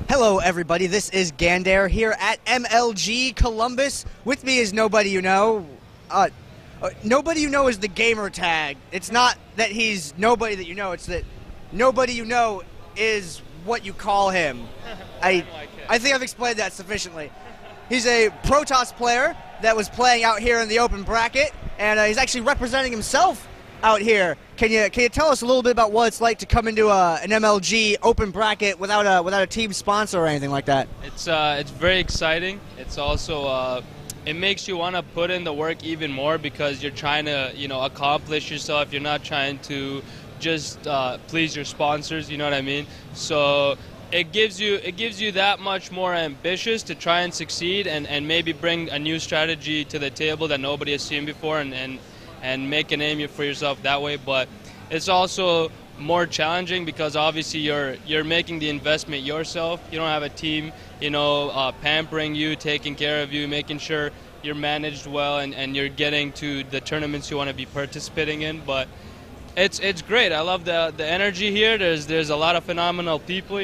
Hello everybody, this is Gander here at MLG Columbus. With me is Nobody You Know. Nobody You Know is the gamer tag. It's not that he's nobody that you know, it's that Nobody You Know is what you call him. I think I've explained that sufficiently. He's a protoss player that was playing out here in the open bracket, and he's actually representing himself out here. Can you tell us a little bit about what it's like to come into an MLG open bracket without a team sponsor or anything like that? It's very exciting. It's also it makes you want to put in the work even more because you're trying to accomplish yourself. You're not trying to just please your sponsors. You know what I mean? So it gives you that much more ambitious to try and succeed and maybe bring a new strategy to the table that nobody has seen before and make a name for yourself that way. But it's also more challenging because obviously you're making the investment yourself. You don't have a team, pampering you, taking care of you, making sure you're managed well and you're getting to the tournaments you want to be participating in. But it's great. I love the energy here. There's a lot of phenomenal people,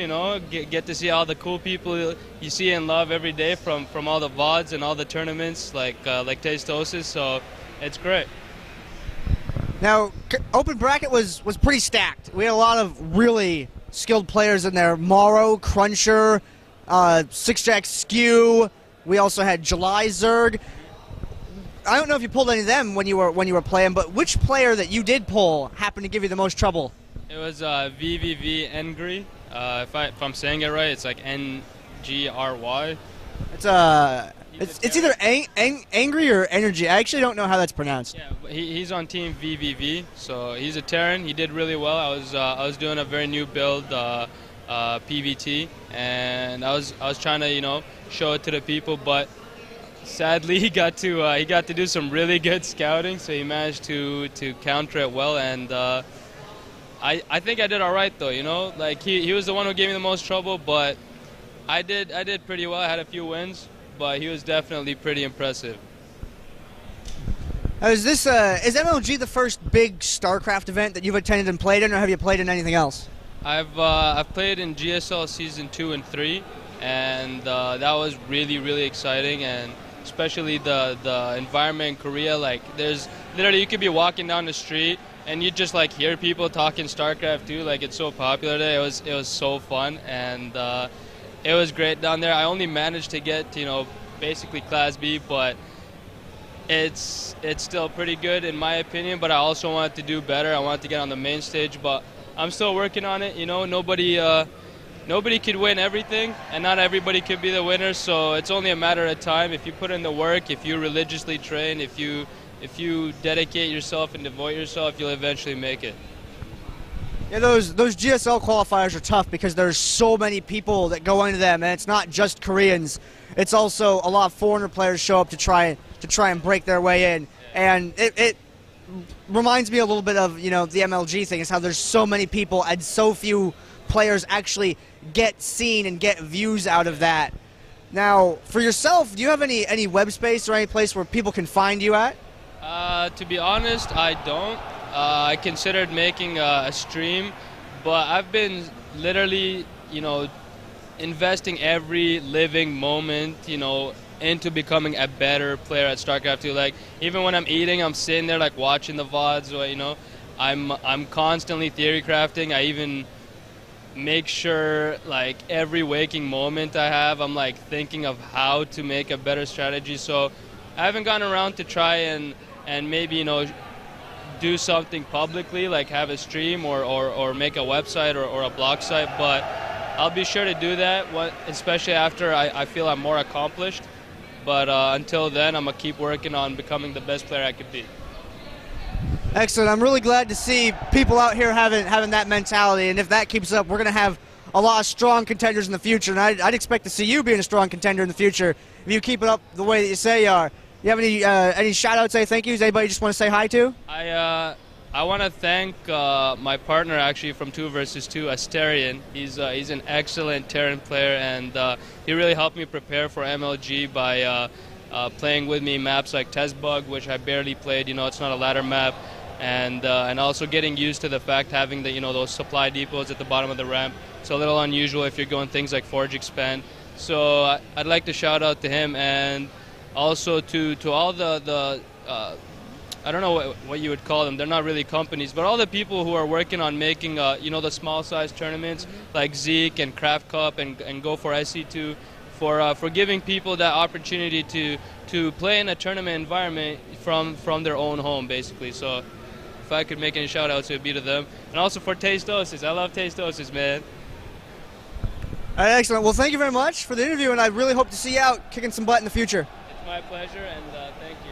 get to see all the cool people you see and love every day from all the VODs and all the tournaments like Tastosis. So it's great. Now, open bracket was pretty stacked. We had a lot of really skilled players in there. Morrow, Cruncher, Six Jack Skew. We also had July Zerg. I don't know if you pulled any of them when you were playing, but which player that you did pull happened to give you the most trouble? It was VVV Ngry. If I'm saying it right, it's like Ngry. It's either angry or energy. I actually don't know how that's pronounced. Yeah, he's on team VVV, so he's a Terran. He did really well. I was doing a very new build, PVT, and I was trying to show it to the people, but sadly he got to do some really good scouting, so he managed to counter it well, and I think I did all right though. Like he was the one who gave me the most trouble, but I did pretty well. I had a few wins, but he was definitely pretty impressive. Is MLG the first big StarCraft event that you've attended and played in, or have you played in anything else? I've played in GSL Season 2 and 3, and that was really, really exciting, and especially the environment in Korea. Like, there's literally, you could be walking down the street and you just like hear people talking StarCraft 2. Like, it's so popular there. It was so fun, and it was great down there. I only managed to get basically Class B, but it's still pretty good in my opinion. But I also wanted to do better. I wanted to get on the main stage, but I'm still working on it. Nobody could win everything, and not everybody could be the winner. So it's only a matter of time. If you put in the work, if you religiously train, if you dedicate yourself and devote yourself, you'll eventually make it. Yeah, those GSL qualifiers are tough because there's so many people that go into them, and it's not just Koreans. It's also a lot of foreigner players show up to try and break their way in, and it reminds me a little bit of the MLG thing. Is how there's so many people and so few players actually get seen and get views out of that. Now, for yourself, do you have any web space or any place where people can find you at? To be honest, I don't. I considered making a stream, but I've been literally, investing every living moment, into becoming a better player at StarCraft 2. Like, even when I'm eating, I'm sitting there like watching the VODs, or, I'm constantly theory crafting. I even make sure like every waking moment I have, I'm like thinking of how to make a better strategy. So I haven't gotten around to try and maybe do something publicly, like have a stream or make a website or a blog site, but I'll be sure to do that, especially after I feel I'm more accomplished. But until then, I'm going to keep working on becoming the best player I could be. Excellent. I'm really glad to see people out here having that mentality, and if that keeps up, we're going to have a lot of strong contenders in the future, and I'd expect to see you being a strong contender in the future if you keep it up the way that you say you are. You have any shout-outs, any thank yous? Anybody you just want to say hi to? I want to thank my partner actually from 2 vs 2, Asterion. He's an excellent Terran player, and he really helped me prepare for MLG by playing with me maps like Testbug, which I barely played. It's not a ladder map, and also getting used to the fact having those supply depots at the bottom of the ramp. So a little unusual if you're going things like Forge Expand. So I'd like to shout out to him, and also to all the I don't know what you would call them. They're not really companies, but all the people who are working on making, the small size tournaments like Zeke and Craft Cup and Go for SC2, for giving people that opportunity to play in a tournament environment from their own home, basically. So if I could make any shout outs, it would be to them. And also for Tastosis. I love Tastosis, man. All right, excellent. Well, thank you very much for the interview, and I really hope to see you out kicking some butt in the future. It's my pleasure, and thank you.